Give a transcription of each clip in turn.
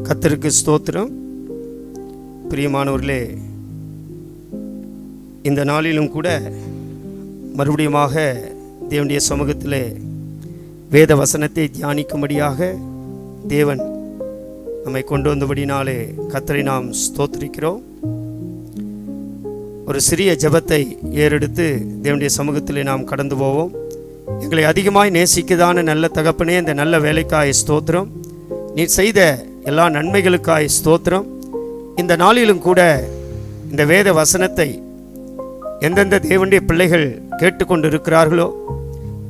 கர்த்தருக்கு ஸ்தோத்திரம். பிரியமானவர்களே, இந்த நாளிலும் கூட மறுபடியுமாக தேவனுடைய சமூகத்திலே வேத வசனத்தை தியானிக்கும்படியாக தேவன் நம்மை கொண்டு வந்தபடினாலே கர்த்தரை நாம் ஸ்தோத்திரிக்கிறோம். ஒரு சிறிய ஜெபத்தை ஏறெடுத்து தேவனுடைய சமூகத்திலே நாம் கடந்து போவோம். எங்களை அதிகமாய் நேசிக்கதான நல்ல தகப்பனே, இந்த நல்ல வேலைக்காய் ஸ்தோத்திரம். நீர் செய்த எல்லா நன்மைகளுக்காய் ஸ்தோத்திரம். இந்த நாளிலும் கூட இந்த வேத வசனத்தை எந்தெந்த தேவனுடைய பிள்ளைகள் கேட்டுக்கொண்டு இருக்கிறார்களோ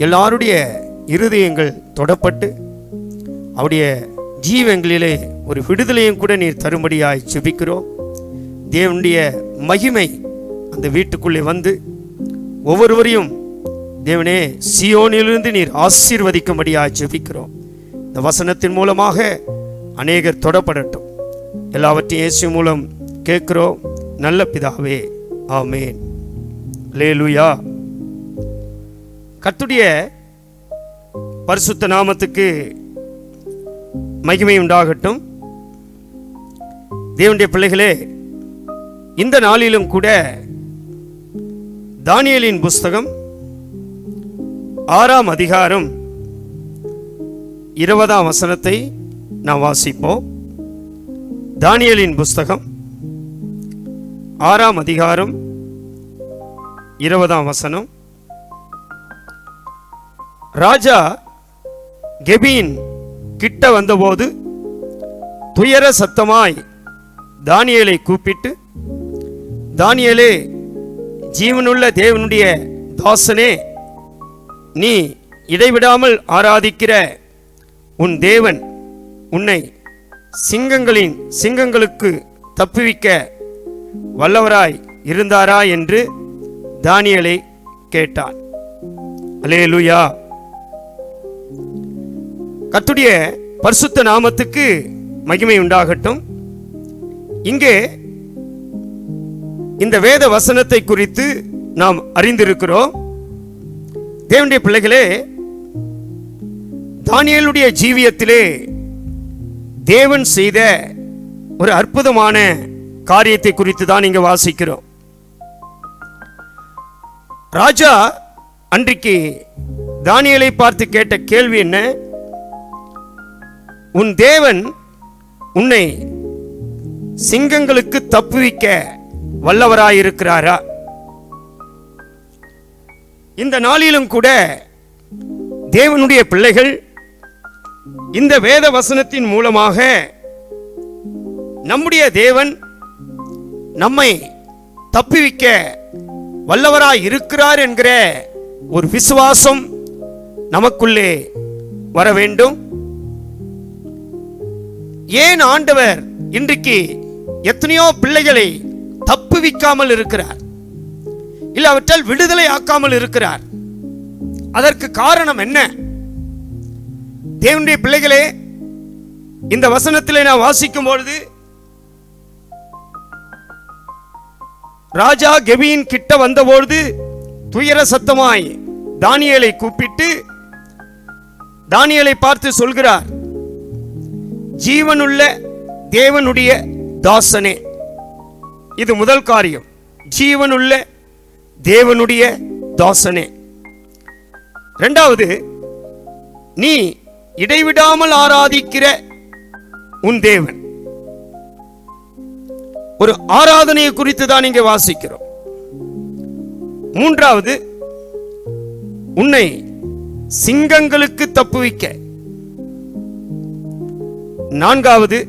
எல்லாருடைய இருதயங்கள் தொடப்பட்டு அவருடைய ஜீவங்களிலே ஒரு விடுதலையும் கூட நீர் தரும்படியாய் ஜெபிக்கிறோம். தேவனுடைய மகிமை அந்த வீட்டுக்குள்ளே வந்து ஒவ்வொருவரையும் தேவனே சியோனிலிருந்து நீர் ஆசீர்வதிக்கும்படியாய் ஜெபிக்கிறோம். இந்த வசனத்தின் மூலமாக அநேகர் தொடப்படட்டும். எல்லாவற்றையும் இயேசு மூலம் கேட்கிறோம் நல்ல பிதாவே, ஆமென். அல்லேலூயா. கர்த்தருடைய பரிசுத்த நாமத்துக்கு மகிமை உண்டாகட்டும். தேவனுடைய பிள்ளைகளே, இந்த நாளிலும் கூட தானியேலின் புஸ்தகம் 6ஆம் அதிகாரம் 20ஆம் வசனத்தை நாம் வாசிப்போம். தானியேலின் புஸ்தகம் 6ஆம் அதிகாரம் 20ஆம் வசனம். ராஜா கெபீன் கிட்ட வந்தபோது துயர சத்தமாய் தானியேலை கூப்பிட்டு, தானியேலே, ஜீவனுள்ள தேவனுடைய தாசனே, நீ இடைவிடாமல் ஆராதிக்கிற உன் தேவன் உன்னை சிங்கங்களுக்கு தப்புவிக்க வல்லவராய் இருந்தாரா என்று தானியேலை கேட்டான். அல்லேலூயா. கர்த்தருடைய பரிசுத்த நாமத்துக்கு மகிமை உண்டாகட்டும். இங்கே இந்த வேத வசனத்தை குறித்து நாம் அறிந்திருக்கிறோம். தேவனுடைய பிள்ளைகளே, தானியேலுடைய ஜீவியத்திலே தேவன் செய்த ஒரு அற்புதமான காரியத்தை குறித்து தான் இங்க வாசிக்கிறோம். ராஜா அன்றைக்கு தானியேலை பார்த்து கேட்ட கேள்வி என்ன? உன் தேவன் உன்னை சிங்கங்களுக்கு தப்புவிக்க வல்லவராயிருக்கிறாரா? இந்த நாளிலும் கூட தேவனுடைய பிள்ளைகள் இந்த வேத வசனத்தின் மூலமாக நம்முடைய தேவன் நம்மை தப்புவிக்க வல்லவராய் இருக்கிறார் என்கிற ஒரு விசுவாசம் நமக்குள்ளே வர வேண்டும். ஏன் ஆண்டவர் இன்றைக்கு எத்தனையோ பிள்ளைகளை தப்புவிக்காமல் இருக்கிறார், இல்லை அவற்றால் விடுதலை ஆக்காமல் இருக்கிறார்? அதற்கு காரணம் என்ன? தேவனுடைய பிள்ளைகளே, இந்த வசனத்திலே நான் வாசிக்கும் பொழுது ராஜா கெபீன் கிட்ட வந்தபொழுது துயர சத்தமாய் தானியேலை கூப்பிட்டு தானியேலை பார்த்து சொல்கிறார், ஜீவனுள்ள தேவனுடைய தாசனே. இது முதல் காரியம். ஜீவனுள்ள தேவனுடைய தாசனே. இரண்டாவது, நீ இடைவிடாமல் ஆராதிக்கிற உன் தேவன். ஒரு ஆராதனையை குறித்து தான் இங்கே வாசிக்கிறோம். மூன்றாவது, உன்னை சிங்கங்களுக்கு தப்புவிக்க. நான்காவது,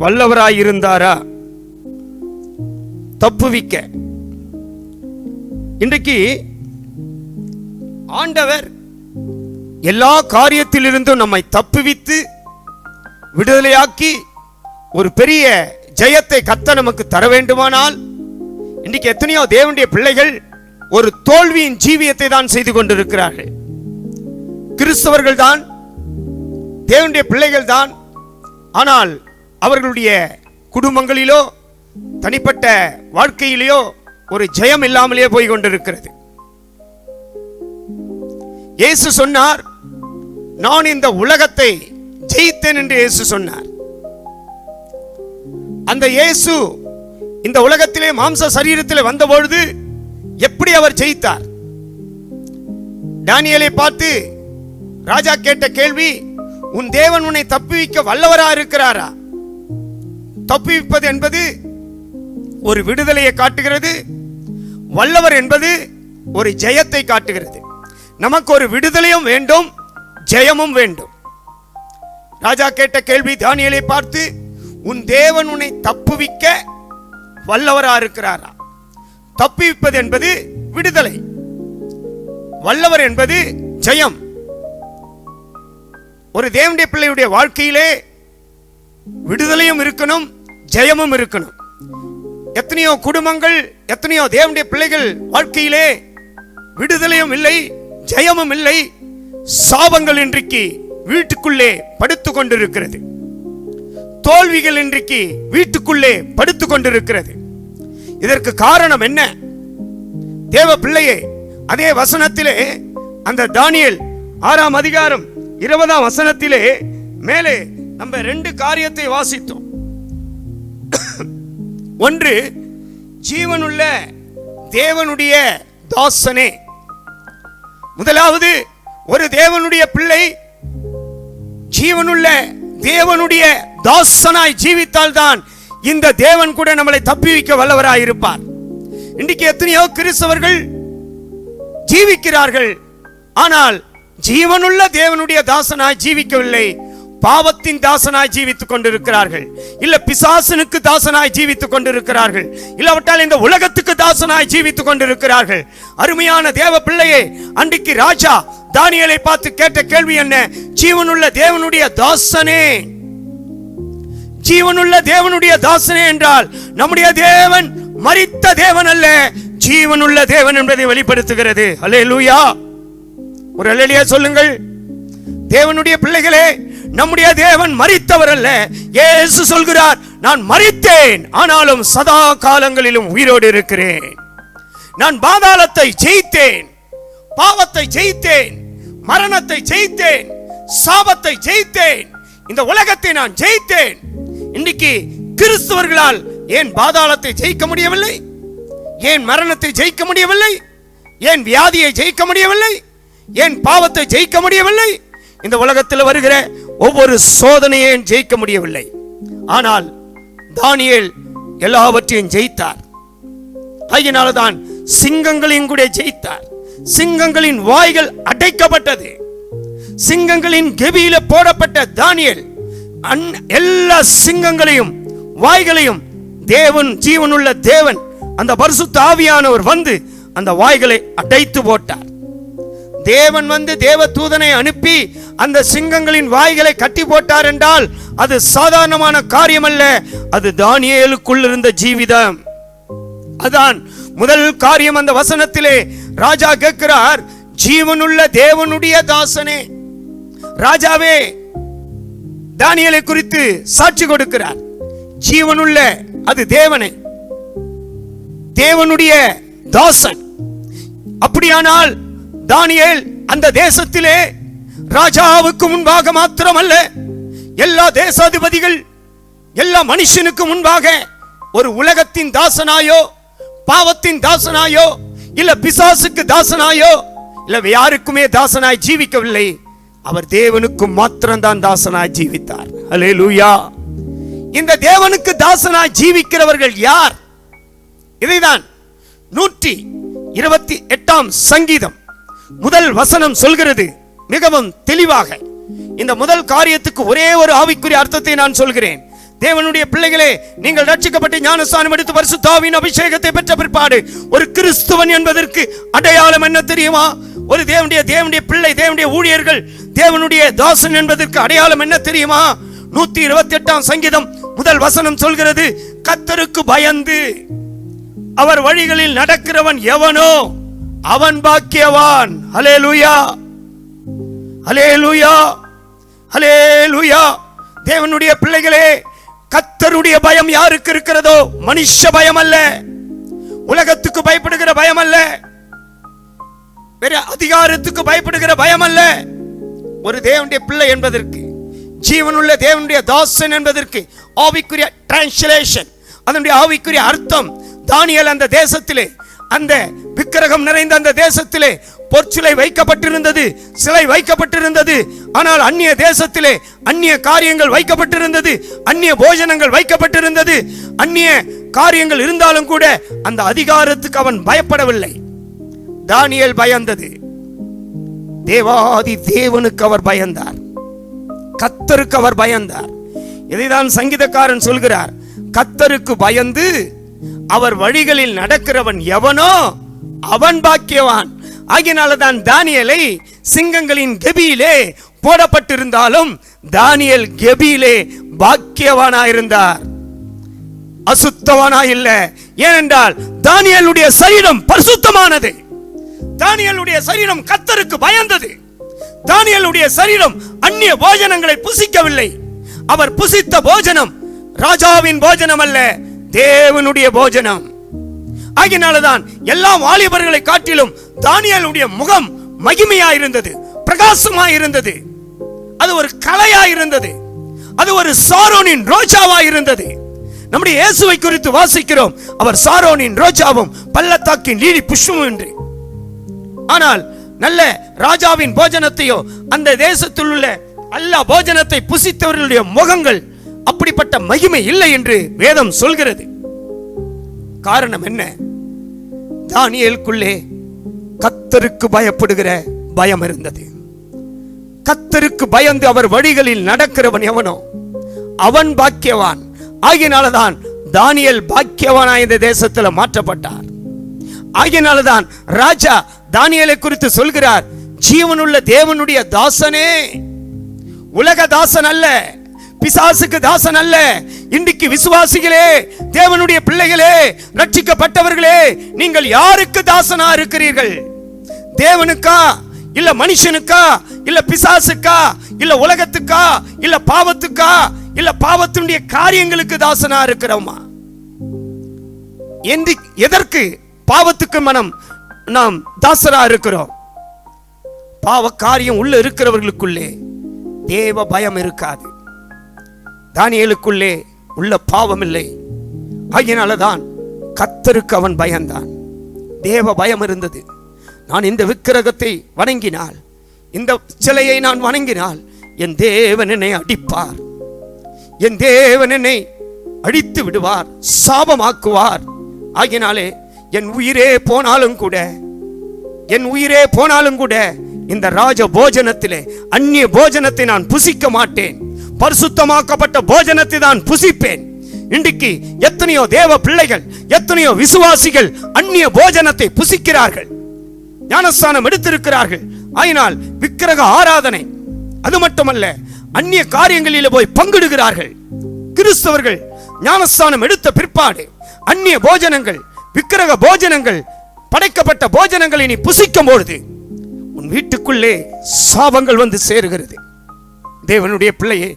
வல்லவராயிருந்தாரா தப்புவிக்க? இன்றைக்கு ஆண்டவர் எல்லா காரியத்திலிருந்தும் நம்மை தப்புவித்து விடுதலையாக்கி ஒரு பெரிய ஜெயத்தை கர்த்தர் நமக்கு தர வேண்டுமானால், இன்றைக்கு எத்தனையோ தேவனுடைய பிள்ளைகள் ஒரு தோல்வியின் ஜீவியத்தை தான் செய்து கொண்டிருக்கிறார்கள். கிறிஸ்தவர்கள் தான், தேவனுடைய பிள்ளைகள் தான், ஆனால் அவர்களுடைய குடும்பங்களிலோ தனிப்பட்ட வாழ்க்கையிலேயோ ஒரு ஜெயம் இல்லாமலே போய் கொண்டிருக்கிறது. இயேசு சொன்னார், நான் இந்த உலகத்தை ஜெயித்தேன் என்று இயேசு சொன்னார். அந்த இயேசு இந்த உலகத்திலே மாம்ச சரீரத்திலே வந்தபொழுது எப்படி அவர் ஜெயித்தார்? தானியேலை பார்த்து ராஜா கேட்ட கேள்வி, உன் தேவன் உன்னை தப்புவிக்க வல்லவரா இருக்கிறாரா? தப்புவிப்பது என்பது ஒரு விடுதலையை காட்டுகிறது, வல்லவர் என்பது ஒரு ஜெயத்தை காட்டுகிறது. நமக்கு ஒரு விடுதலையும் வேண்டும், ஜெயமும் வேண்டும். ராஜா கேட்ட கேள்வி தானியேலை பார்த்து, உன் தேவன் உன்னை தப்புவிக்க வல்லவரா இருக்கிறாரா? தப்புவிப்பது என்பது விடுதலை, வல்லவர் என்பது ஜெயம். ஒரு தேவனுடைய பிள்ளையுடைய வாழ்க்கையிலே விடுதலையும் இருக்கணும், ஜெயமும் இருக்கணும். எத்தனையோ குடும்பங்கள், எத்தனையோ தேவனுடைய பிள்ளைகள் வாழ்க்கையிலே விடுதலையும் இல்லை, ஜெயமும் இல்லை, சாபங்கள் இன்றைக்கு வீட்டுக்குள்ளே படுத்து கொண்டிருக்கிறது, தோல்விகள் இன்றைக்கு வீட்டுக்குள்ளே படுத்து கொண்டிருக்கிறது. இதற்கு காரணம் என்ன? தேவ பிள்ளையே, அதே வசனத்திலே அந்த தானியேல் 6ஆம் அதிகாரம் 20ஆம் வசனத்திலே மேலே நம்ம 2 காரியத்தை வாசித்தோம். ஒன்று, ஜீவனுள்ள தேவனுடைய தாசனே. முதலாவது, ஒரு தேவனுடைய பிள்ளை ஜீவனுள்ள தேவனுடைய தாசனாய் ஜீவித்தால் தான் இந்த தேவன் கூட நம்மளை தப்புவிக்க வல்லவராய் இருப்பார். இன்றைக்கு எத்தனையோ கிறிஸ்தவர்கள் ஜீவிக்கிறார்கள், ஆனால் ஜீவனுள்ள தேவனுடைய தாசனாய் ஜீவிக்கவில்லை, பாவத்தின் தாசனாய் ஜீவித்துக் கொண்டிருக்கிறார்கள், இல்ல பிசாசனுக்கு தாசனாய் ஜீவித்துக் கொண்டிருக்கிறார்கள், இல்லாவிட்டால் இந்த உலகத்துக்கு தாசனாய் ஜீவித்துக் கொண்டிருக்கிறார்கள். அருமையான தேவ பிள்ளையே, அன்றைக்கு ராஜா தானியேலை பார்த்து கேட்ட கேள்வி என்ன? ஜீவனுள்ள தேவனுடைய தாசனே. ஜீவனுள்ள தேவனுடைய தாசனே என்றால் நம்முடைய தேவன் மரித்த தேவன் அல்ல, ஜீவனுள்ள தேவன் என்பதை வெளிப்படுத்துகிறது. அல்லேலூயா, ஒரு அல்லேலூயா சொல்லுங்கள். தேவனுடைய பிள்ளைகளே, நம்முடைய தேவன் மரித்தவர் அல்ல. இயேசு சொல்கிறார், நான் மரித்தேன், ஆனாலும் சதா காலங்களிலும் உயிரோடு இருக்கிறேன். நான் பாதாளத்தை ஜெயித்தேன், பாவத்தை ஜெயித்தேன், மரணத்தை ஜெயித்தேன், சாபத்தை ஜெயித்தேன், இந்த உலகத்தை நான் ஜெயித்தேன். இன்னைக்கு கிறிஸ்தவர்களால் ஏன் பாதாளத்தை ஜெயிக்க முடியவில்லை? ஏன் மரணத்தை ஜெயிக்க முடியவில்லை? ஏன் வியாதியை ஜெயிக்க முடியவில்லை? ஏன் பாவத்தை ஜெயிக்க முடியவில்லை? இந்த உலகத்தில் வருகிற ஒவ்வொரு சோதனையையும் ஜெயிக்க முடியவில்லை. ஆனால் தானியேல் எல்லாவற்றையும் ஜெயித்தார். அதனால்தான் சிங்கங்களையும் கூட ஜெயித்தார். சிங்கங்களின் வாய்கள் அடைக்கப்பட்டது. சிங்கங்களின் கெபியில போடப்பட்ட தானியேல் எல்லா சிங்கங்களையும் வாய்களையும் தேவன், ஜீவனுள்ள தேவன், அந்த பரிசுத்த ஆவியானவர் வந்து அந்த வாய்களை அடைத்து போட்டார். தேவன் வந்து தேவ தூதனை அனுப்பி அந்த சிங்கங்களின் வாய்களை கட்டி போட்டார் என்றால் அது சாதாரணமான காரியம் அல்ல, அது தானியேலுக்குள் இருந்த ஜீவிதம். அதான் முதல் காரியம். அந்த வசனத்திலே ராஜா கேட்கிறார், ஜீவனுள்ள தேவனுடைய தாசனே. ராஜாவே தானியேலை குறித்து சாட்சி கொடுக்கிறார். ஜீவனுள்ள அது தேவனே, தேவனுடைய தாசன். அப்படியானால் தானியேல் அந்த தேசத்திலே ராஜாவுக்கு முன்பாக மாத்திரமல்ல, எல்லா தேசாதிபதிகள், எல்லா மனுஷனுக்கு முன்பாக ஒரு உலகத்தின் தாசனாயோ, பாவத்தின் தாசனாயோ, இல்ல பிசாசுக்கு தாசனாயோ, இல்ல யாருக்குமே தாசனாய் ஜீவிக்கவில்லை. அவர் தேவனுக்கு மாத்திரம்தான் தாசனாய் ஜீவித்தார். அல்லேலூயா. இந்த தேவனுக்கு தாசனாய் ஜீவிக்கிறவர்கள் யார்? இதைதான் 128ஆம் சங்கீதம் முதல் வசனம் சொல்கிறது மிகவும் தெளிவாக. இந்த முதல் காரியத்துக்கு ஒரே ஒரு ஆவிக்குரிய அர்த்தத்தை நான் சொல்கிறேன். தேவனுடைய பிள்ளைகளே, நீங்கள் ரட்சிக்கப்பட்டு ஞானஸ்நானம் எடுத்து பரிசுத்த ஆவியின் அபிஷேகத்தை பெற்ற பிற்பாடு ஒரு கிறிஸ்துவன் என்பதற்கு அடையாளம் என்ன தெரியுமா? ஒரு தேவனுடைய பிள்ளை, தேவனுடைய ஊழியர்கள், தேவனுடைய தாசன் என்பதற்கு அடையாளம் என்ன தெரியுமா? 128ஆம் சங்கீதம் முதல் வசனம் சொல்கிறது, கர்த்தருக்கு பயந்து அவர் வழிகளில் நடக்கிறவன் எவனோ அவன் பாக்கியவான். அல்லேலூயா, அல்லேலூயா, அல்லேலூயா. தேவனுடைய பிள்ளைகளே, கர்த்தருடைய பயம் யாருக்கு இருக்கிறதோ, மனுஷ பயம் அல்ல, உலகத்துக்கு பயப்படுகிற பயம் அல்ல, வேற அதிகாரத்துக்கு பயப்படுகிற பயம் அல்ல. ஒரு தேவனுடைய பிள்ளை என்பதற்கு ஜீவனுள்ள தேவனுடைய தாசன் என்பதற்கு ஆவிக்குரிய டிரான்ஸ்லேஷன், அதனுடைய ஆவிக்குரிய அர்த்தம், தானியேல் அந்த தேசத்திலே, அந்த விக்கிரகம் நிறைந்த அந்த தேசத்திலே பொற்சிலை வைக்கப்பட்டிருந்தது, சிலை வைக்கப்பட்டிருந்தது. ஆனால் அந்நிய தேசத்திலே அந்நிய காரியங்கள் வைக்கப்பட்டிருந்தது, அந்நிய போஜனங்கள் வைக்கப்பட்டிருந்தது. அந்நிய காரியங்கள் இருந்தாலும் கூட அந்த அதிகாரத்துக்கு அவன் பயப்படவில்லை. தானியேல் பயந்தது, தேவாதி தேவனுக்கு அவர் பயந்தார், கர்த்தருக்கு அவர் பயந்தார். இதைதான் சங்கீதக்காரன் சொல்கிறார், கர்த்தருக்கு பயந்து அவர் வழிகளில் நடக்கிறவன் எவனோ அவன் பாக்கியவான். ஆகினால்தான் தானியேலை சிங்கங்களின் கெபியிலே போடப்பட்டிருந்தாலும் தானியேல் கெபியிலே பாக்கியவானாயிருந்தார், அசுத்தவானாய் இல்ல. ஏனென்றால் தானியேலுடைய சரீரம் பரிசுத்தமானது, தானியேலுடைய சரீரம் கர்த்தருக்கு பயந்தது, தானியேலுடைய சரீரம் அந்நிய போஜனங்களை புசிக்கவில்லை. அவர் புசித்த போஜனம் ராஜாவின் போஜனம் அல்ல, தேவனுடைய போஜனம். ஆகினால்தான் எல்லா வாலிபர்களை காட்டிலும் தானியேலுடைய முகம் மகிமையாயிருந்தது, பிரகாசமாயிருந்தது. அது ஒரு கலையாயிருந்தது, அது ஒரு சாரோனின் ரோஜாவாயிருந்தது. நம்முடைய இயேசுவை குறித்து வாசிக்கிறோம், அவர் சாரோனின் ரோஜாவும் பள்ளத்தாக்கின் லீலி புஷ்பமும் என்று. ஆனால் நல்ல ராஜாவின் போஜனத்தையோ அந்த தேசத்தில் உள்ள எல்லா போஜனத்தை புசித்தவர்களுடைய முகங்கள் அப்படிப்பட்ட மகிமை இல்லை என்று வேதம் சொல்கிறது. காரணம் என்ன? தானியேலுக்குள்ளே கர்த்தருக்கு பயப்படுகிற பயம் இருந்தது. கர்த்தருக்கு பயந்து அவர் வழிகளில் நடக்கிறவன் எவனோ அவன் பாக்கியவான். ஆகினால்தான் தானியேல் பாக்கியவானாய் இந்த தேசத்தில் மாற்றப்பட்டார். ஆகினால்தான் ராஜா தானியேலை குறித்து சொல்கிறார், ஜீவனுள்ள தேவனுடைய தாசனே, உலக தாசன் அல்ல, பிசாசுக்கு தாசன் அல்ல. இன்றைக்கு விசுவாசிகளே, தேவனுடைய பிள்ளைகளே, ரட்சிக்கப்பட்டவர்களே, நீங்கள் யாருக்கு தாசனா இருக்கிறீர்கள்? தேவனுக்கா, இல்ல மனுஷனுக்கா, இல்ல பிசாசுக்கா, இல்ல உலகத்துக்கா, இல்ல பாவத்துக்கா, இல்ல பாவத்தினுடைய காரியங்களுக்கு தாசனா இருக்கிறோமா? எதற்கு பாவத்துக்கு நாம் தாசரா இருக்கிறோம்? பாவ காரியம் உள்ள இருக்கிறவர்களுக்குள்ளே தேவ பயம் இருக்காது. தானியேலுக்குள்ளே உள்ள பாவம் இல்லை. ஆகினால்தான் கர்த்தருக்கு அவன் பயந்தான், தேவ பயம் இருந்தது. நான் இந்த விக்கிரகத்தை வணங்கினால், இந்த சிலையை நான் வணங்கினால் என் தேவன் என்னை அடிப்பார், என் தேவன் என்னை அடித்து விடுவார், சாபமாக்குவார். ஆகினாலே என் உயிரே போனாலும் கூட, என் உயிரே போனாலும் கூட இந்த ராஜ போஜனத்திலே அந்நிய போஜனத்தை நான் புசிக்க மாட்டேன், பரிசுத்தமாக்கப்பட்ட போஜனத்தை தான் புசிப்பேன். இன்றைக்கு எத்தனையோ தேவ பிள்ளைகள், எத்தனையோ விசுவாசிகள் அந்நிய போஜனத்தை புசிக்கிறார்கள், ஞானஸ்தானம் எடுத்திருக்கிறார்கள். ஆயினால் விக்கிரக ஆராதனை, அது மட்டுமல்ல அந்நிய காரியங்களில் போய் பங்கிடுகிறார்கள். கிறிஸ்தவர்கள் ஞானஸ்தானம் எடுத்த பிற்பாடு அந்நிய போஜனங்கள், விக்கிரக போஜனங்கள், படைக்கப்பட்ட போஜனங்களை நீ புசிக்கும் பொழுது உன் வீட்டுக்குள்ளே சாபங்கள் வந்து சேருகிறது. தேவனுடைய பிள்ளையே,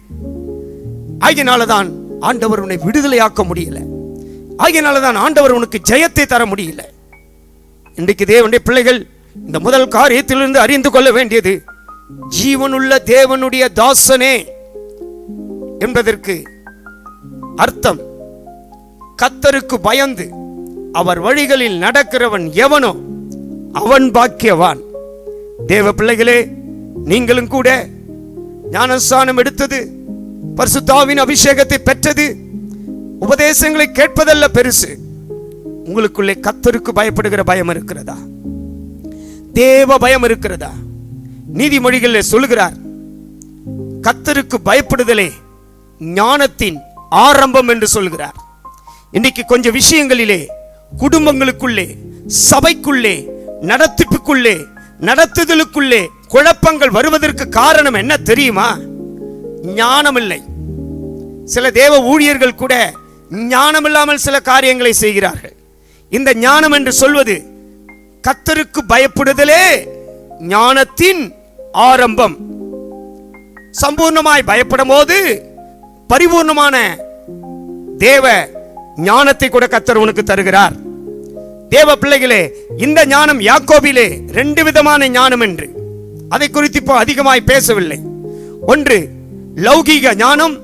ஆகினால்தான் ஆண்டவர் உன்னை விடுதலையாக்க முடியல, ஆகினால்தான் ஆண்டவர் உனக்கு ஜெயத்தை தர முடியல. இன்றைக்கு தேவனுடைய பிள்ளைகள் இந்த முதல் காரியத்திலிருந்து அறிந்து கொள்ள வேண்டியது, ஜீவனுள்ள தேவனுடைய தாசனே என்பதற்கு அர்த்தம் கர்த்தருக்கு பயந்து அவர் வழிகளில் நடக்கிறவன் எவனோ அவன் பாக்கியவான். தேவ பிள்ளைகளே, நீங்களும் கூட ஞானஸ்நானம் எடுத்தது, பரிசுத்தாவின் அபிஷேகத்தை பெற்றது, உபதேசங்களை கேட்பதல்ல பெருசு. உங்களுக்குள்ளே கர்த்தருக்கு பயப்படுகிற பயம் இருக்கிறதா? தேவ பயம் இருக்கிறதா? நீதிமொழிகளில் சொல்லுகிறார், கர்த்தருக்கு பயப்படுதலே ஞானத்தின் ஆரம்பம் என்று சொல்கிறார். இன்னைக்கு கொஞ்சம் விஷயங்களிலே, குடும்பங்களுக்குள்ளே, சபைக்குள்ளே, நடத்திப்புக்குள்ளே, நடத்துதலுக்குள்ளே குழப்பங்கள் வருவதற்கு காரணம் என்ன தெரியுமா? ஞானம் இல்லை. சில தேவ ஊழியர்கள் கூட ஞானம் இல்லாமல் சில காரியங்களை செய்கிறார்கள். இந்த ஞானம் என்று சொல்வது கர்த்தருக்கு பயப்படுதலே ஞானத்தின் ஆரம்பம். சம்பூர்ணமாய் பயப்படும் போது பரிபூர்ணமான தேவ ஞானத்தை கூட கர்த்தர் உனக்கு தருகிறார். தேவ பிள்ளைகளே, இந்த ஞானம் யாக்கோபிலே 2 விதமான ஞானம் என்று, அதை குறித்து இப்போ அதிகமாய் பேசவில்லை. ஒன்று லௌகீக ஞானம்,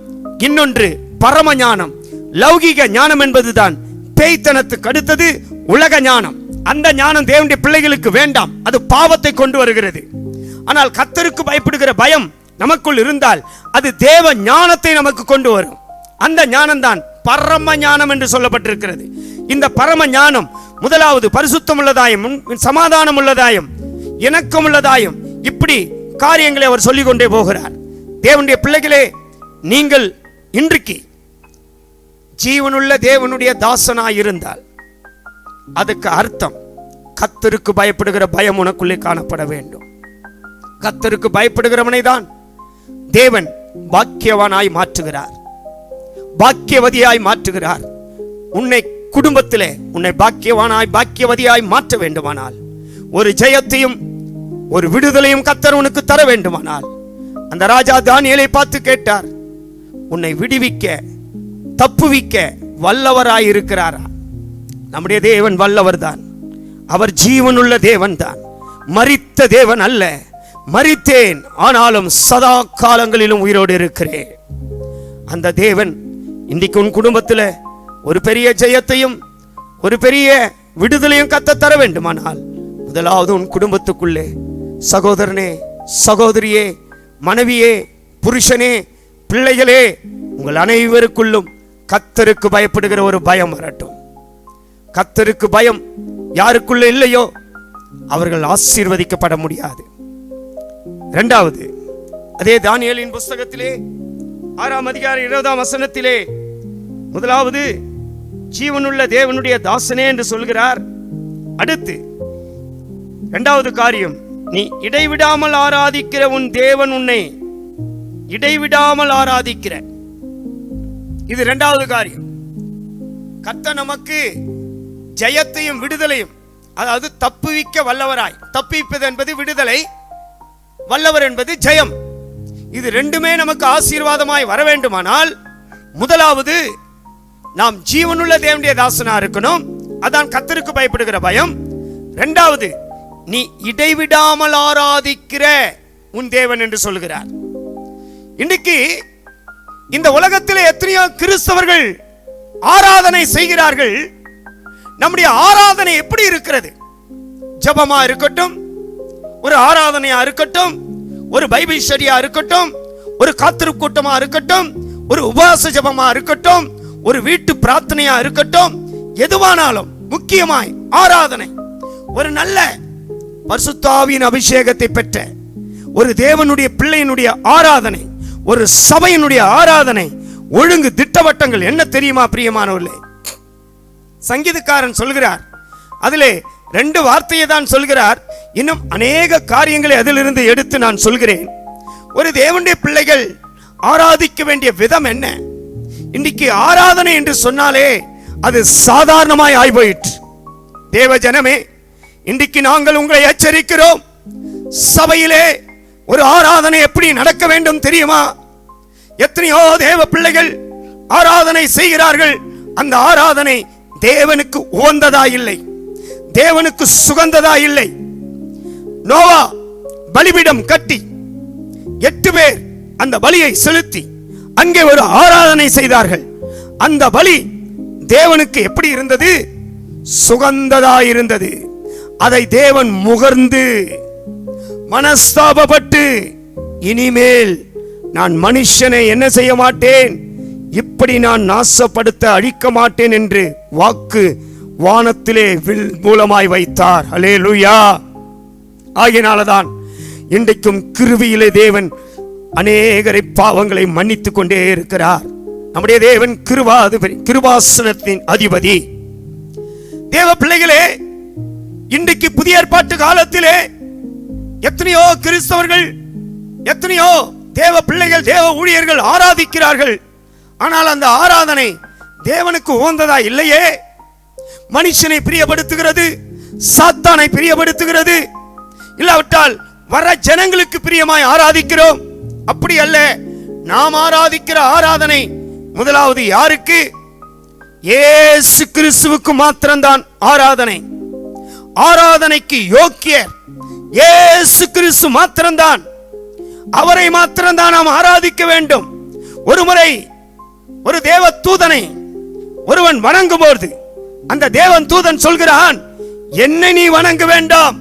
இன்னொன்று பரம ஞானம். லௌகீக ஞானம் என்பதுதான் பேய்த்தனத்துக்கு அடுத்தது உலக ஞானம். அந்த ஞானம் தேவனுடைய பிள்ளைகளுக்கு வேண்டாம், அது பாவத்தை கொண்டு வருகிறது. ஆனால் கர்த்தருக்கு பயப்படுகிற பயம் நமக்குள் இருந்தால் அது தேவ ஞானத்தை நமக்கு கொண்டு வரும். அந்த ஞானம் தான் பரம ஞானம் என்று சொல்லப்பட்டிருக்கிறது. இந்த பரம ஞானம் முதலாவது பரிசுத்தம் உள்ளதாயும், சமாதானம் உள்ளதாயும், இணக்கம் உள்ளதாயும், இப்படி காரியங்களை அவர் சொல்லிக் கொண்டே போகிறார். தேவனுடைய பிள்ளைகளே, நீங்கள் இன்றைக்கு ஜீவனுள்ள தேவனுடைய தாசனாய் இருந்தால் அதுக்கு அர்த்தம் கர்த்தருக்கு பயப்படுகிற பயம் உனக்குள்ளே காணப்பட வேண்டும். கர்த்தருக்கு பயப்படுகிறவனை தான் தேவன் பாக்கியவானாய் மாற்றுகிறார், பாக்கியவதியாய் மாற்றுகிறார். உன்னை குடும்பத்திலே உன்னை பாக்கியவானாய் பாக்கியவதியாய் மாற்ற வேண்டுமானால், ஒரு ஜெயத்தையும் ஒரு விடுதலையும் கர்த்தர் உனக்கு தர வேண்டுமானால், அந்த ராஜா தானியேலை பார்த்து கேட்டார், உன்னை விடுவிக்க தப்புவிக்க வல்லவராய் இருக்கிறாரா? நம்முடைய தேவன் வல்லவர் தான். அவர் ஜீவனுள்ள தேவன் தான், மரித்த தேவன் அல்ல. மரித்தேன், ஆனாலும் சதா காலங்களிலும் உயிரோடு இருக்கிறேன். அந்த தேவன் இன்றைக்கு உன் குடும்பத்தில் ஒரு பெரிய ஜெயத்தையும் ஒரு பெரிய விடுதலையும் கர்த்தர் தர வேண்டுமானால், முதலாவது உன் குடும்பத்துக்குள்ளே சகோதரனே, சகோதரியே, மனைவியே, புருஷனே, பிள்ளைகளே, உங்கள் அனைவருக்குள்ளும் கர்த்தருக்கு பயப்படுகிற ஒரு பயம் வரட்டும். கர்த்தருக்கு பயம் யாருக்குள்ள இல்லையோ அவர்கள் ஆசீர்வதிக்கப்பட முடியாது. இரண்டாவது, அதே தானியேலின் புஸ்தகத்திலே 6ஆம் அதிகாரம் 20ஆம் வசனத்திலே முதலாவது ஜீவனுள்ள தேவனுடைய தாசனே என்று சொல்கிறார். அடுத்து இரண்டாவது காரியம், நீ இடைவிடாமல் ஆராதிக்கிற உன் தேவன் உன்னை இடைவிடாமல் ஆராதிக்கிற. இது இரண்டாவது காரியம். கர்த்தர் நமக்கு ஜெயத்தையும் விடுதலையும், அதாவது தப்புவிக்க வல்லவராய், தப்புவிப்பது என்பது விடுதலை, வல்லவர் என்பது ஜெயம். இது ரெண்டுமே நமக்கு ஆசீர்வாதமாய் வர வேண்டுமானால், முதலாவது நாம் ஜீவனுள்ள தேவனுடைய தாசனா இருக்கணும். அதான் கர்த்தருக்கு பயப்படுகிற பயம். இரண்டாவது, நீ இடைவிடாமல் ஆராதிக்கிற உன் தேவன் என்று சொல்கிறார். இன்னைக்கு இந்த உலகத்திலே எத்தனையோ கிறிஸ்தவர்கள் ஆராதனை செய்கிறார்கள். நம்முடைய ஆராதனை எப்படி இருக்கிறது? ஜபமா இருக்கட்டும், ஒரு ஆராதனையா இருக்கட்டும், ஒரு பைபிள் ஸ்டடியா இருக்கட்டும், ஒரு காத்திருப்பு கூட்டமா இருக்கட்டும், ஒரு உபவாச ஜபமா இருக்கட்டும், ஒரு வீட்டு பிரார்த்தனையா இருக்கட்டும், எதுவானாலும் முக்கியமாய் ஆராதனை, ஒரு நல்ல பரிசுத்த ஆவியின் அபிஷேகத்தை பெற்ற ஒரு தேவனுடைய பிள்ளையினுடைய ஆராதனை, ஒரு சபையினுடைய ஆராதனை, ஒழுங்கு திட்டவட்டங்கள் என்ன தெரியுமா பிரியமானவர்களே? சங்கீதக்காரன் சொல்கிறார், அதிலே 2 வார்த்தையை தான் சொல்கிறார். இன்னும் அநேக காரியங்களை அதிலிருந்து எடுத்து நான் சொல்கிறேன். ஒரு தேவனுடைய பிள்ளைகள் ஆராதிக்க வேண்டிய விதம் என்ன? இன்னைக்கு ஆராதனை என்று சொன்னாலே அது சாதாரணமாய் ஆய்போயிற்று. தேவ ஜனமே, இன்றைக்கு நாங்கள் உங்களை எச்சரிக்கிறோம். சபையிலே ஒரு ஆராதனை எப்படி நடக்க வேண்டும் தெரியுமா? எத்தனையோ தேவ பிள்ளைகள் ஆராதனை செய்கிறார்கள். அந்த ஆராதனை தேவனுக்கு உகந்ததா இல்லை, தேவனுக்கு சுகந்ததா இல்லை. நோவா பலிபீடம் கட்டி 8 பேர் அந்த பலியை செலுத்தி அங்கே ஒரு ஆராதனை செய்தார்கள். அந்த பலி தேவனுக்கு எப்படி இருந்தது? சுகந்ததா இருந்தது. அதை தேவன் முகர்ந்து மனஸ்தாபப்பட்டு, இனிமேல் நான் மனுஷனை என்ன செய்ய மாட்டேன், இப்படி நான் நாசப்படுத்த அழிக்க மாட்டேன் என்று வாக்கு வானத்திலே வில் மூலமாய் வைத்தார். அல்லேலூயா. ஆகினால்தான் இன்றைக்கும் கிருபையிலே தேவன் அநேகரை பாவங்களை மன்னித்துக் கொண்டே இருக்கிறார். நம்முடைய தேவன் கிருபாசனத்தின் அதிபதி. தேவ பிள்ளைகளே, இன்றைக்கு புதிய ஏற்பாட்டு காலத்திலே எத்தனையோ கிறிஸ்தவர்கள், எத்தனையோ தேவ பிள்ளைகள், தேவ ஊழியர்கள் ஆராதிக்கிறார்கள். ஆனால் அந்த ஆராதனை தேவனுக்கு உகந்ததா இல்லையே. மனுஷனை பிரியப்படுத்துகிறது, சாத்தானை பிரியப்படுத்துகிறது. இல்லாவிட்டால் வர ஜனங்களுக்கு பிரியமாய் ஆராதிக்கிறோம். அப்படி அல்ல. நாம் ஆராதிக்கிற ஆராதனை முதலாவது யாருக்கு? இயேசு கிறிஸ்துவுக்கு மாத்திரம்தான் ஆராதனை. ஆராதனைக்கு யோக்கியர் இயேசு கிறிஸ்து மாத்திரம்தான். அவரை மாத்திரம்தான் நாம் ஆராதிக்க வேண்டும். ஒருமுறை ஒரு தேவ தூதனை ஒருவன் வணங்கும்போது அந்த தேவன் தூதன் சொல்கிறான், என்னை நீ வணங்க வேண்டாம்,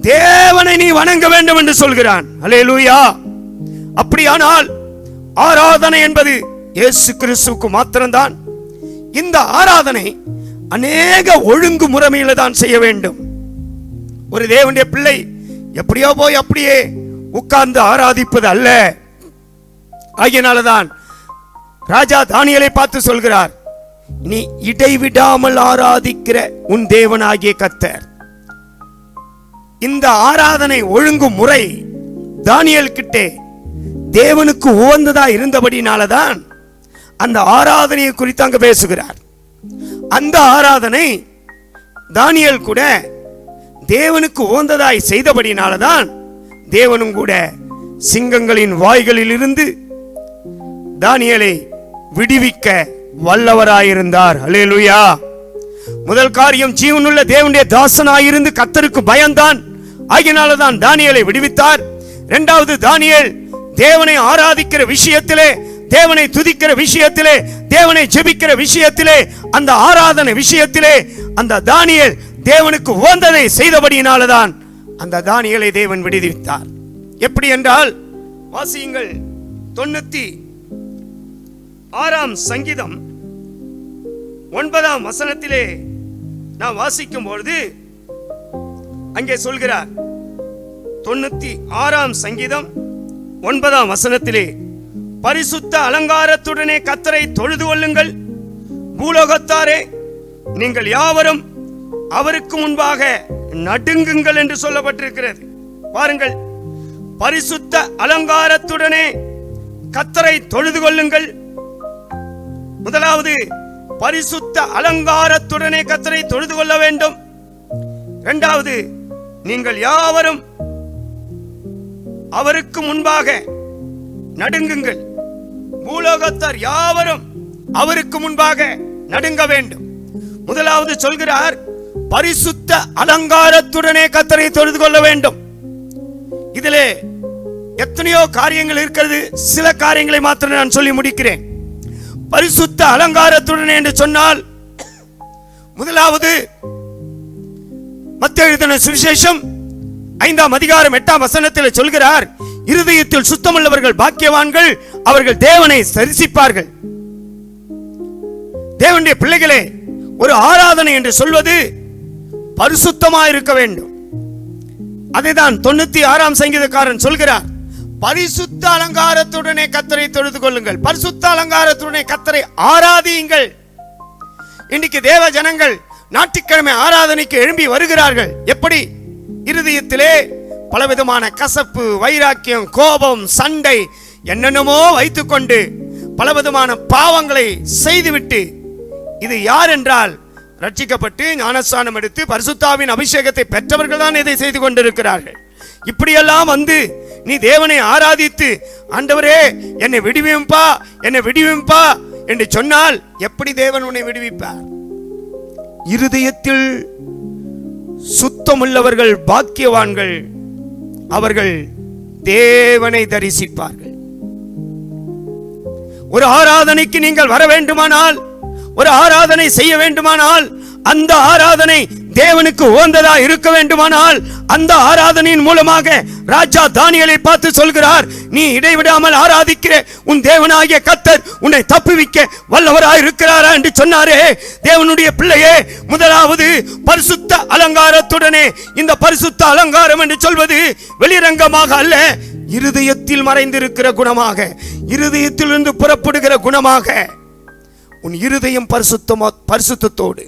தேவனை நீ வணங்க வேண்டும் என்று சொல்கிறான். அல்லேலூயா. அப்படியானால் ஆராதனை என்பது இயேசு கிறிஸ்துவுக்கு மாத்திரம்தான். இந்த ஆராதனை அநேக ஒழுங்கு முறைமையில தான் செய்ய வேண்டும். ஒரு தேவனுடைய பிள்ளை எப்படியோ போய் அப்படியே உட்கார்ந்து ஆராதிப்பது அல்ல. ஆகியனால்தான் ராஜா தானியேலை பார்த்து சொல்கிறார், நீ இடைவிடாமல் ஆராதிக்கிற உன் தேவனாகிய கர்த்தர். இந்த ஆராதனை ஒழுங்கு முறை தானியேல் கிட்டே தேவனுக்கு உகந்ததா இருந்தபடினாலதான் அந்த ஆராதனையை குறித்து அங்க பேசுகிறார். அந்த ஆராதனை தானியேல் கூட தேவனுக்கு உகந்ததாய் செய்தபடினாலதான் தேவனும் கூட சிங்கங்களின் வாய்களில் இருந்து தானியேலை விடுவிக்க வல்லவராயிருந்தார். அல்லேலூயா. முதல் காரியம், ஜீவனுள்ள தேவனுடைய தாசனாயிருந்து கர்த்தருக்கு பயந்தான். ஆகினால்தான் தானியேலை விடுவித்தார். இரண்டாவது, தானியேல் தேவனை ஆராதிக்கிற விஷயத்திலே, தேவனை துதிக்கிற விஷயத்திலே, தேவனை ஜெபிக்கிற விஷயத்திலே, அந்த ஆராதனை விஷயத்திலே அந்த தானியேல் தேவனுக்கு உகந்ததை செய்தபடியினால்தான் அந்த தானியேலை தேவன் விடுவித்தார். எப்படி என்றால், வாசியுங்கள் 96ஆம் சங்கீதம் 9ஆம் வசனத்திலே நாம் வாசிக்கும் பொழுது அங்கே சொல்கிறார், 96ஆம் சங்கீதம் 9ஆம் வசனத்திலே, பரிசுத்த அலங்காரத்துடனே கர்த்தரை தொழுது கொள்ளுங்கள், பூலோகத்தாரே நீங்கள் யாவரும் அவருக்கு முன்பாக நடுங்குங்கள் என்று சொல்லப்பட்டிருக்கிறது. பாருங்கள், பரிசுத்த அலங்காரத்துடனே கர்த்தரை தொழுது கொள்ளுங்கள். முதலாவது, பரிசுத்த அலங்காரத்துடனே கர்த்தரை தொழுது கொள்ள வேண்டும். இரண்டாவது, நீங்கள் யாவரும் அவருக்கு முன்பாக நடுங்குங்கள், பூலோகத்தார் யாவரும் அவருக்கு முன்பாக நடுங்க வேண்டும். முதலாவது சொல்கிறார், பரிசுத்த அலங்காரத்துடனே கர்த்தரை தொழுது கொள்ள வேண்டும். இதிலே எத்தனையோ காரியங்கள் இருக்கிறது, சில காரியங்களை மாத்திரம் நான் சொல்லி முடிக்கிறேன். பரிசுத்த அலங்காரத்துடனே என்று சொன்னால், முதலாவது மத்தேயு எழுதின சுவிசேஷம் 5ஆம் அதிகாரம் 8ஆம் வசனத்தில் சொல்கிறார், இருதயத்தில் சுத்தமுள்ளவர்கள் பாக்கியவான்கள், அவர்கள் தேவனை தரிசிப்பார்கள். தேவனுடைய பிள்ளைகளே, ஒரு ஆராதனை என்று சொல்வது பரிசுத்தமாக இருக்க வேண்டும். அதைதான் 96ஆம் சங்கீதக்காரன் சொல்கிறார், பரிசுத்த அலங்காரத்துடனே கர்த்தரை தொழுது கொள்ளுங்கள், பரிசுத்த அலங்காரத்துடனே கர்த்தரை ஆராதியுங்கள். இன்னைக்கு தேவ ஜனங்கள் ஞாயிற்றுக்கிழமை ஆராதனைக்கு எழும்பி வருகிறார்கள். எப்படி? இருதயத்திலே பலவிதமான கசப்பு, வைராக்கியம், கோபம், சண்டை என்னென்னமோ வைத்துக்கொண்டு பலவிதமான பாவங்களை செய்துவிட்டு, இது யார் என்றால் ரட்சிக்கப்பட்டு ஞானஸ்நானம் எடுத்து பரிசுத்தாவின் அபிஷேகத்தை பெற்றவர்கள் தான் இதை செய்து கொண்டிருக்கிறார்கள். இப்படியெல்லாம் வந்து நீ தேவனை ஆராதித்து, ஆண்டவரே என்னை விடுவிப்பா, என்னை விடுவிப்பா என்று சொன்னால் எப்படி தேவன் உன்னை விடுவிப்பார்? இருதயத்தில் சுத்தமுள்ளவர்கள் பாக்கியவான்கள், அவர்கள் தேவனை தரிசிப்பார்கள். ஒரு ஆராதனைக்கு நீங்கள் வர வேண்டுமானால், ஒரு ஆராதனை செய்ய வேண்டுமானால், அந்த ஆராதனை தேவனுக்கு உகந்ததா இருக்க வேண்டுமானால், அந்த ஆராதனையின் மூலமாக ராஜா தானியேலை பார்த்து சொல்கிறார், நீ இடைவிடாமல் ஆராதிக்கிற உன் தேவனாகிய கர்த்தர் உன்னை தப்புவிக்க வல்லவராய் இருக்கிறாரா என்று சொன்னாரே. தேவனுடைய பிள்ளையே, முதலாவது பரிசுத்த அலங்காரத்துடனே. இந்த பரிசுத்த அலங்காரம் என்று சொல்வது வெளிரங்கமாக அல்ல, இருதயத்தில் மறைந்திருக்கிற குணமாக, இருதயத்திலிருந்து புறப்படுகிற குணமாக உன் இருதயம் பரிசுத்தத்தோடு.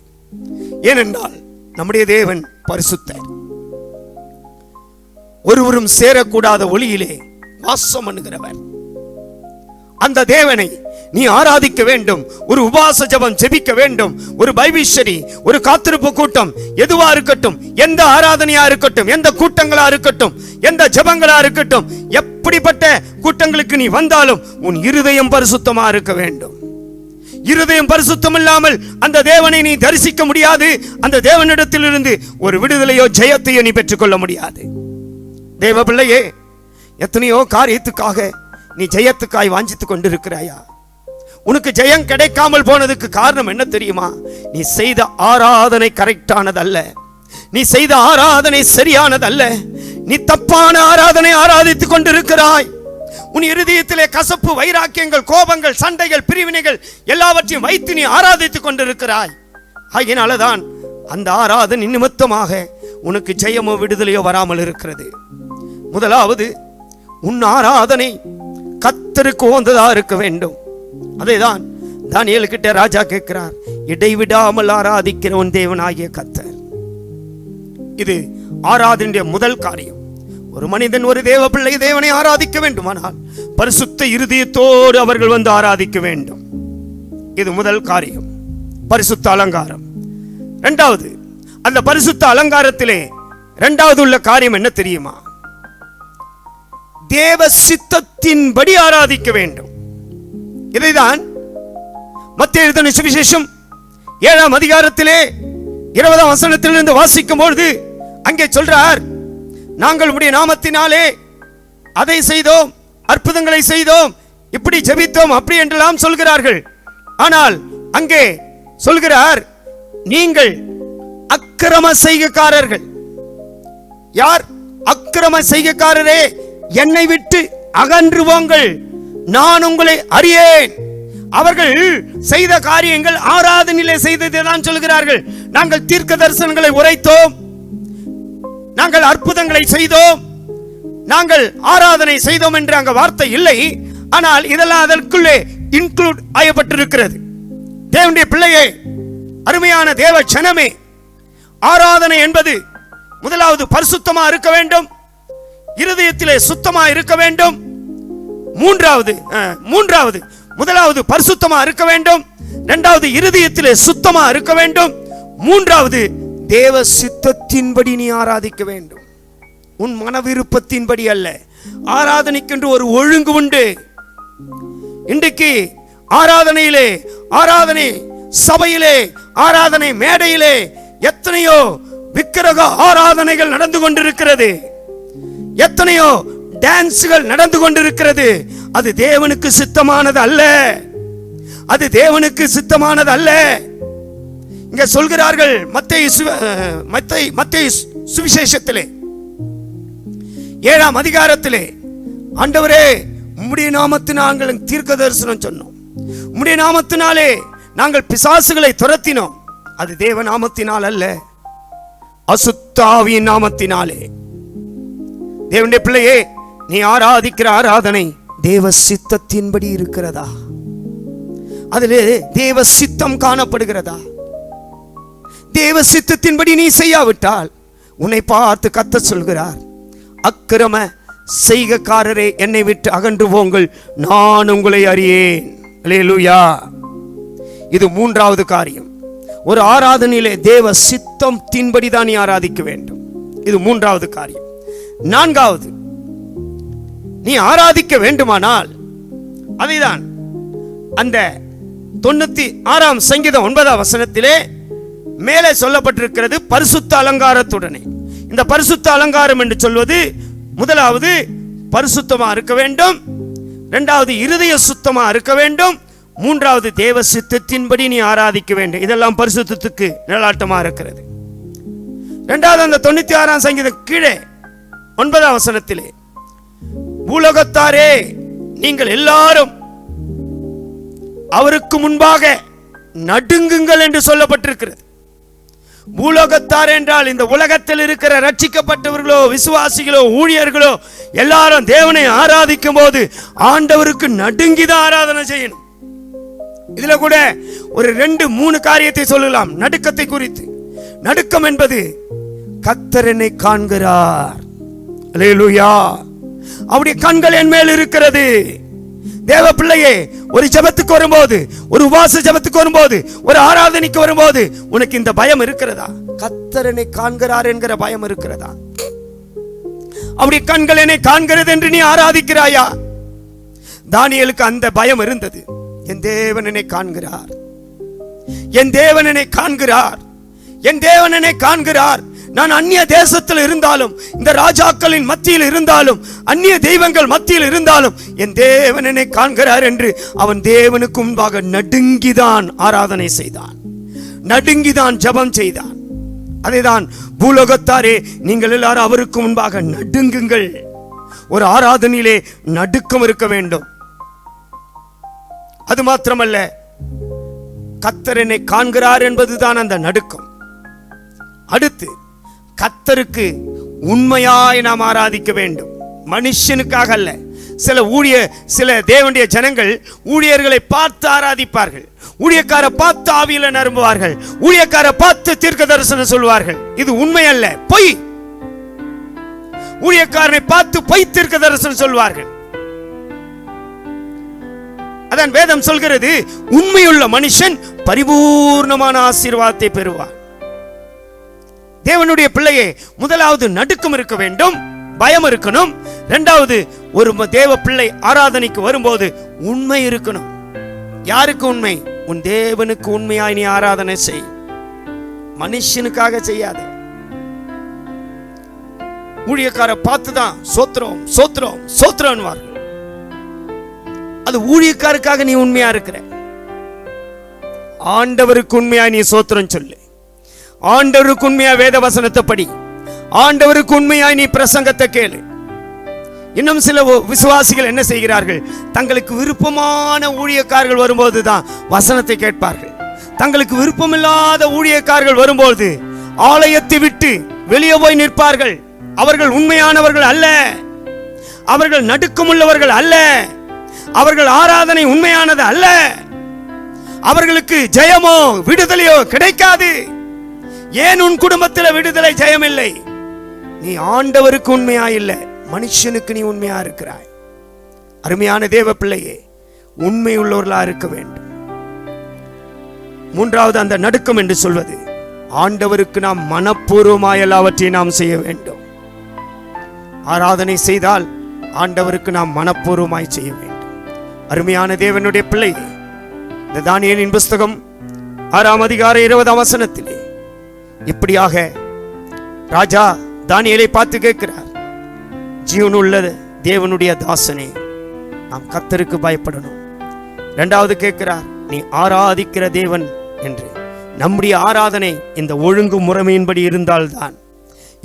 ஏனென்றால் நம்முடைய தேவன் பரிசுத்தர். ஒருவரும் சேரக்கூடாத ஒளியிலே வாசம் பண்ணுகிறவர். அந்த தேவனை நீ ஆராதிக்க வேண்டும். ஒரு உபவாச ஜெபம் ஜெபிக்க வேண்டும். ஒரு பைபிள் ஸ்டடி, ஒரு காத்திருப்பு கூட்டம், எதுவா இருக்கட்டும், எந்த ஆராதனையா இருக்கட்டும், எந்த கூட்டங்களா இருக்கட்டும், எந்த ஜெபங்களா இருக்கட்டும், எப்படிப்பட்ட கூட்டங்களுக்கு நீ வந்தாலும் உன் இருதயம் பரிசுத்தமா இருக்க வேண்டும். இருதயம் பரிசுத்தம் இல்லாமல் அந்த தேவனை நீ தரிசிக்க முடியாது. அந்த தேவனிடத்திலிருந்து ஒரு விடுதலையோ ஜெயத்தையோ நீ பெற்றுக்கொள்ள முடியாது. தேவ பிள்ளையே, எத்தனையோ காரியத்துக்காக நீ ஜெயத்துக்காய் வாஞ்சித்துக் கொண்டிருக்கிறாயா? உனக்கு ஜெயம் கிடைக்காமல் போனதுக்கு காரணம் என்ன தெரியுமா? நீ செய்த ஆராதனை கரெக்டானதல்ல, நீ செய்த ஆராதனை சரியானதல்ல, நீ தப்பான ஆராதனை ஆராதித்துக் கொண்டிருக்கிறாய். உன் இருதயத்திலே கசப்பு, வைராக்கியங்கள், கோபங்கள், சண்டைகள், பிரிவினைகள் எல்லாவற்றையும் வைத்து நீ ஆராதித்துக் கொண்டிருக்கிறாய். ஆகினாலதான் அந்த ஆராதனை நிமித்தமாக உனக்கு ஜெயமோ விடுதலையோ வராமல் இருக்கிறது. முதலாவது, உன் ஆராதனை கர்த்தருக்கு உகந்ததா இருக்க வேண்டும். அதைதான் தானியேல் கிட்ட ராஜா கேட்கிறார், இடைவிடாமல் ஆராதிக்கிற உன் தேவனாகிய கர்த்தர். இது ஆராதனுடைய முதல் காரியம். ஒரு மனிதன், ஒரு தேவ பிள்ளை தேவனை ஆராதிக்க வேண்டுமானால் பரிசுத்த இருதயத்தோடு அவர்கள் வந்து ஆராதிக்க வேண்டும். இது முதல் காரியம், பரிசுத்த அலங்காரம். இரண்டாவது, அந்த பரிசுத்த அலங்காரத்திலே இரண்டாவது உள்ள காரியம் என்ன தெரியுமா? தேவ சித்தத்தின்படி ஆராதிக்க வேண்டும். இதைதான் மத்தேயு எழுதின சுவிசேஷம் 7ஆம் அதிகாரத்திலே 20ஆம் வசனத்திலிருந்து வாசிக்கும் பொழுது அங்கே சொல்றார், நாங்கள் உம்முடைய நாமத்தினாலே அதை செய்தோம், அற்புதங்களை செய்தோம், இப்படி ஜெபித்தோம், அப்படி என்றெல்லாம் சொல்கிறார்கள். ஆனால் அங்கே சொல்கிறார், நீங்கள் அக்கிரம செய்கைக்காரர்கள். யார் அக்கிரம செய்கைக்காரரே, என்னை விட்டு அகன்று போங்கள், நான் உங்களை அறியேன். அவர்கள் செய்த காரியங்கள் ஆராதனையிலே செய்ததை தான் சொல்கிறார்கள். நாங்கள் தீர்க்க தரிசனங்களை உரைத்தோம், நாங்கள் அற்புதங்களை செய்தோம், நாங்கள் ஆராதனை செய்தோம் என்று அங்க வார்த்தை இல்லை. ஆனால் இதெல்லாம் அதற்குள்ளே இன்க்ளூட் ஆயப்பட்டிருக்கிறது. தேவனுடைய பிள்ளையே, அருமையான தேவ ஜனமே, ஆராதனை என்பது முதலாவது பரிசுத்தமா இருக்க வேண்டும், இருதயத்திலே சுத்தமா இருக்க வேண்டும். மூன்றாவது முதலாவது பரிசுத்தமா இருக்க வேண்டும், இரண்டாவது இருதயத்திலே சுத்தமா இருக்க வேண்டும், மூன்றாவது தேவ சித்தத்தின்படி நீ ஆராதிக்க வேண்டும். உன் மன விருப்பத்தின்படி அல்ல. ஆராதனைக்கென்று ஒரு ஒழுங்கு உண்டு. இன்றைக்கு ஆராதனையிலே, ஆராதனை சபையிலே, ஆராதனை மேடையிலே எத்தனையோ விக்கிரக ஆராதனைகள் நடந்து கொண்டிருக்கிறது, எத்தனையோ டான்ஸ்கள் நடந்து கொண்டிருக்கிறது. அது தேவனுக்கு சித்தமானது அல்ல, அது தேவனுக்கு சித்தமானது அல்ல. இங்க சொல்கிறார்கள் மத்தேயு சுவிசேஷத்திலே 7ஆம் அதிகாரத்திலே, ஆண்டவரே உம்முடைய நாமத்தினால் நாங்கள் தீர்க்க தரிசனம் சொன்னோம், உம்முடைய நாமத்தினாலே நாங்கள் பிசாசுகளை துரத்தினோம். அது தேவ நாமத்தினால் அல்ல, அசுத்த ஆவியின் நாமத்தினாலே. தேவனுடைய பிள்ளையே, நீ ஆராதிக்கிற ஆராதனை தேவ சித்தத்தின்படி இருக்கிறதா? அதிலே தேவ சித்தம் காணப்படுகிறதா? தேவ சித்தத்தின்படி நீ செய்யாவிட்டால் உன்னை பார்த்து கர்த்தர் சொல்கிறார், அக்கிரம செய்கைக்காரரே என்னை விட்டு அகன்று போங்கள், நான் உங்களை அறியேன். அல்லேலூயா. இது மூன்றாவது காரியம். ஒரு ஆராதனையிலே தேவ சித்தத்தின்படி தான் நீ ஆராதிக்க வேண்டும். இது மூன்றாவது காரியம். நான்காவது, நீ ஆராதிக்க வேண்டுமானால் அதைதான் அந்த 96ஆம் சங்கீதம் 9ஆம் வசனத்திலே மேலே சொல்லப்பட்டிருக்கிறது, பரிசுத்த அலங்காரத்துடனே. இந்த பரிசுத்த அலங்காரம் என்று சொல்வது, முதலாவது பரிசுத்தமா இருக்க வேண்டும், இரண்டாவது இருதய சுத்தமா இருக்க வேண்டும், மூன்றாவது தேவ சித்தத்தின்படி நீ ஆராதிக்க வேண்டும். இதெல்லாம் பரிசுத்தத்துக்கு நிழலாட்டமா இருக்கிறது. இரண்டாவது அந்த 96ஆம் சங்கீதம் கீழே 9ஆம் வசனத்திலே, பூலோகத்தாரே நீங்கள் எல்லாரும் அவருக்கு முன்பாக நடுங்குங்கள் என்று சொல்லப்பட்டிருக்கிறது. பூலோகத்தார் என்றால் இந்த உலகத்தில் இருக்கிற ரட்சிக்கப்பட்டவர்களோ, விசுவாசிகளோ, ஊழியர்களோ எல்லாரும் தேவனை ஆராதிக்கும் போது ஆண்டவருக்கு நடுங்கிதான் ஆராதனை செய்யணும். இதுல கூட ஒரு 2-3 காரியத்தை சொல்லலாம் நடுக்கத்தை குறித்து. நடுக்கம் என்பது கர்த்தர் என்னை காண்கிறார், அல்லேலூயா, அவருடைய கண்கள் என் மேல் இருக்கிறது. தேவ பிள்ளையே, ஒரு ஜெபத்துக்கு வரும்போது, ஒரு உபவாச ஜெபத்துக்கு வரும்போது, ஒரு ஆராதனைக்கு வரும்போது உனக்கு இந்த பயம் இருக்கிறதா? கர்த்தர் என்னை காண்கிறார் என்கிற பயம் இருக்கிறதா? அவருடைய கண்கள் என்னை காண்கிறது என்று நீ ஆராதிக்கிறாயா? தானியேலுக்கு அந்த பயம் இருந்தது. என் தேவன் என்னை காண்கிறார், என் தேவன் என்னை காண்கிறார், என் தேவன் என்னை காண்கிறார். நான் அந்நிய தேசத்தில் இருந்தாலும், இந்த ராஜாக்களின் மத்தியில் இருந்தாலும், அந்நிய தெய்வங்கள் மத்தியில் இருந்தாலும் என் தேவன் என்னை காண்கிறார் என்று அவன் தேவனுக்கு முன்பாக நடுங்கிதான் ஆராதனை செய்தான், நடுங்கிதான் ஜெபம் செய்தான். அதைதான் பூலோகத்தாரே, நீங்கள் எல்லாரும் அவருக்கு முன்பாக நடுங்குங்கள். ஒரு ஆராதனையிலே நடுக்கம் இருக்க வேண்டும். அது மாத்திரமல்ல, கர்த்தர் என்னை காண்கிறார் என்பதுதான் அந்த நடுக்கம். அடுத்து, கர்த்தருக்கு உண்மையாய் நாம் ஆராதிக்க வேண்டும், மனுஷனுக்காக அல்ல. சில தேவனுடைய ஜனங்கள் ஊழியர்களை பார்த்து ஆராதிப்பார்கள், ஊழியக்கார பார்த்து ஆவியில நிரம்புவார்கள், ஊழியக்கார பார்த்து தீர்க்க தரிசனம் சொல்வார்கள். இது உண்மை அல்ல, பொய். ஊழியக்காரனை பார்த்து பொய் தீர்க்க தரிசனம் சொல்வார்கள். அதான் வேதம் சொல்கிறது, உண்மையுள்ள மனுஷன் பரிபூர்ணமான ஆசீர்வாதத்தை பெறுவார். தேவனுடைய பிள்ளையே, முதலாவது நடுக்கம் இருக்க வேண்டும், பயம் இருக்கணும். இரண்டாவது, ஒரு தேவ பிள்ளை ஆராதனைக்கு வரும்போது உண்மை இருக்கணும். யாருக்கு உண்மை? உன் தேவனுக்கு உண்மையாய் நீ ஆராதனை செய், மனுஷனுக்காக செய்யாத. ஊழியக்கார பார்த்துதான் சோத்திரம் சோத்திரம் சோத்திரம். அது ஊழியக்காருக்காக நீ உண்மையா இருக்கிற. ஆண்டவருக்கு உண்மையா நீ சோத்திரம் சொல்லு, ஆண்டவருக்கு உண்மையா வேத வசனத்தை படி, ஆண்டவருக்கு உண்மையாய் நீ பிரசங்கத்தை கேளு. இன்னும் சில விசுவாசிகள் என்ன செய்கிறார்கள்? தங்களுக்கு விருப்பமான ஊழியக்காரர்கள் வரும்போது தான் வசனத்தை கேட்பார்கள். தங்களுக்கு விருப்பமில்லாத ஊழியக்காரர்கள் வரும்போது ஆலயத்தை விட்டு வெளியே போய் நிற்பார்கள். அவர்கள் உண்மையானவர்கள் அல்ல, அவர்கள் நடுக்கமுள்ளவர்கள் அல்ல, அவர்கள் ஆராதனை உண்மையானது அல்ல. அவர்களுக்கு ஜெயமோ விடுதலையோ கிடைக்காது. ஏன் உன் குடும்பத்தில் விடுதலை ஜெயம் இல்லை? நீ ஆண்டவருக்கு உண்மையா இல்லை, மனுஷனுக்கு நீ உண்மையா இருக்கிறாய். அருமையான தேவ பிள்ளையே, உண்மை உள்ளவர்களா இருக்க வேண்டும். மூன்றாவது, அந்த நடுக்கம் என்று சொல்வது, ஆண்டவருக்கு நாம் மனப்பூர்வமாய் எல்லாவற்றையும் நாம் செய்ய வேண்டும். ஆராதனை செய்தால் ஆண்டவருக்கு நாம் மனப்பூர்வமாய் செய்ய வேண்டும். அருமையான தேவனுடைய பிள்ளை, இந்த தானியேலின் புஸ்தகம் 6ஆம் அதிகாரம் 20ஆம் வசனத்திலே இப்படியாக ராஜா தானியேலை பார்த்து கேட்கிறார், ஜீவனுள்ள தேவனுடைய தாசனே, நாம் கர்த்தருக்கு பயப்படணும். இரண்டாவது கேட்கிறார், நீ ஆராதிக்கிற தேவன் என்று. நம்முடைய ஆராதனை இந்த ஒழுங்கு முறைமையின்படி இருந்தால்தான்.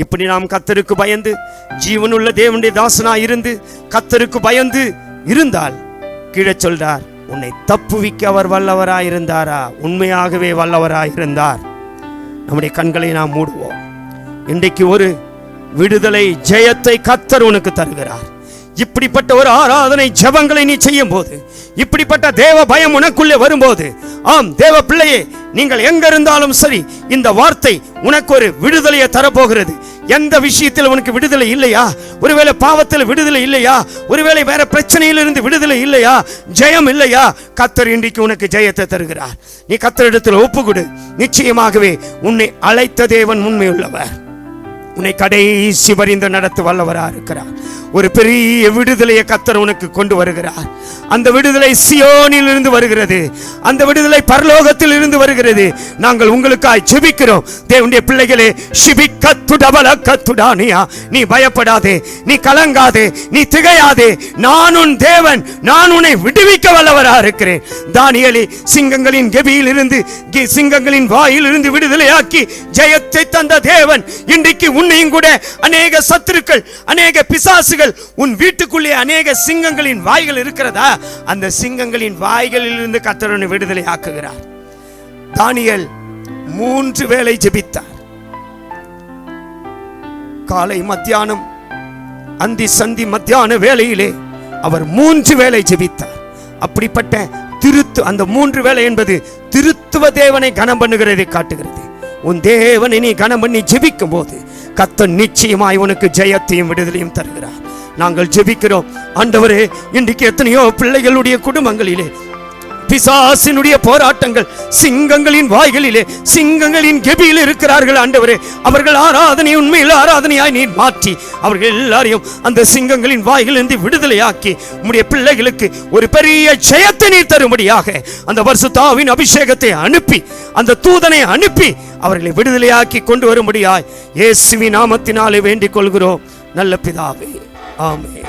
இப்படி நாம் கர்த்தருக்கு பயந்து ஜீவனுள்ள தேவனுடைய தாசனா இருந்து கர்த்தருக்கு பயந்து இருந்தால், கீழே சொல்றார், உன்னை தப்புவிக்க அவர் வல்லவராயிருந்தாரா? உண்மையாகவே வல்லவராயிருந்தார். நம்முடைய கண்களை நாம் மூடுவோம். இன்றைக்கு ஒரு விடுதலை ஜெயத்தை கர்த்தர் உனக்கு தருகிறார். இப்படிப்பட்ட ஒரு ஆராதனை ஜெபங்களை நீ செய்யும் போது, இப்படிப்பட்ட தேவ பயம் உனக்குள்ளே வரும்போது, ஆம் தேவ பிள்ளையே, நீங்கள் எங்க இருந்தாலும் சரி, இந்த வார்த்தை உனக்கு ஒரு விடுதலையை தரப்போகிறது. எந்த விஷயத்தில் உனக்கு விடுதலை இல்லையா? ஒருவேளை பாவத்தில் விடுதலை இல்லையா? ஒருவேளை வேற பிரச்சனையிலிருந்து விடுதலை இல்லையா? ஜெயம் இல்லையா? கர்த்தர் இன்றைக்கு உனக்கு ஜெயத்தை தருகிறார். நீ கர்த்தரிடத்தில் ஒப்புக்கொடு. நிச்சயமாகவே உன்னை அழைத்த தேவன் உண்மையுள்ளவர். உன்னை கடைசி வரிந்து நடத்த வல்லவரா இருக்கிறார். ஒரு பெரிய விடுதலையை கர்த்தர் உனக்கு கொண்டு வருகிறார். அந்த விடுதலை சியோனில் இருந்து வருகிறது, அந்த விடுதலை பரலோகத்தில் இருந்து வருகிறது. நாங்கள் உங்களுக்காய் ஜெபிக்கிறோம். தேவனுடைய பிள்ளைகளே, நீ பயப்படாதே, நீ கலங்காதே, நீ திகையாதே. நான் உன் தேவன், நான் உன்னை விடுவிக்க வல்லவரா இருக்கிறேன். தானியேலை சிங்கங்களின் கெபியில் இருந்து, சிங்கங்களின் வாயில் இருந்து விடுதலையாக்கி ஜெயத்தை தந்த தேவன் இன்றைக்கு உன்னையும் கூட அநேக சத்துருக்கள், அநேக பிசாசுகள், உன் வீட்டுக்குள்ளே அநேக சிங்கங்களின் வாய்கள் இருக்கிறதா? அந்த சிங்கங்களின் வாய்களில் இருந்து கர்த்தர் உன்னை விடுதலை ஆக்குகிறார். தானியேல் 3 வேளை ஜெபித்தார். காலை, மத்தியானம், அந்தி, சந்தி, மத்தியான வேளையிலே அவர் 3 வேளை ஜெபித்தார். அப்படிப்பட்ட அந்த 3 வேளை என்பது திருத்துவ தேவனை கனம் பண்ணுகிறதை காட்டுகிறது. உன் தேவனை நீ கனம் பண்ணி ஜெபிக்கும் போது கர்த்தர் நிச்சயமாய் உனக்கு ஜெயத்தையும் விடுதலையும் தருகிறார். நாங்கள் ஜெபிக்கிறோம். ஆண்டவரே, இன்றைக்கு எத்தனையோ பிள்ளைகளுடைய குடும்பங்களிலே பிசாசினுடைய போராட்டங்கள், சிங்கங்களின் வாய்களிலே, சிங்கங்களின் கெபியில் இருக்கிறார்கள் ஆண்டவரே. அவர்கள் ஆராதனை உண்மையில் ஆராதனையாய் நீர் மாற்றி அவர்கள் எல்லாரையும் அந்த சிங்கங்களின் வாய்களிலிருந்து விடுதலையாக்கி உம்முடைய பிள்ளைகளுக்கு ஒரு பெரிய ஜெயத்தை நீர் தரும்படியாக அந்த பரிசுத்தாவின் அபிஷேகத்தை அனுப்பி, அந்த தூதனை அனுப்பி அவர்களை விடுதலையாக்கி கொண்டு வரும்படியாய் இயேசுவின் நாமத்தினாலே வேண்டிக் கொள்கிறோம் நல்ல பிதாவே, ஆமென்.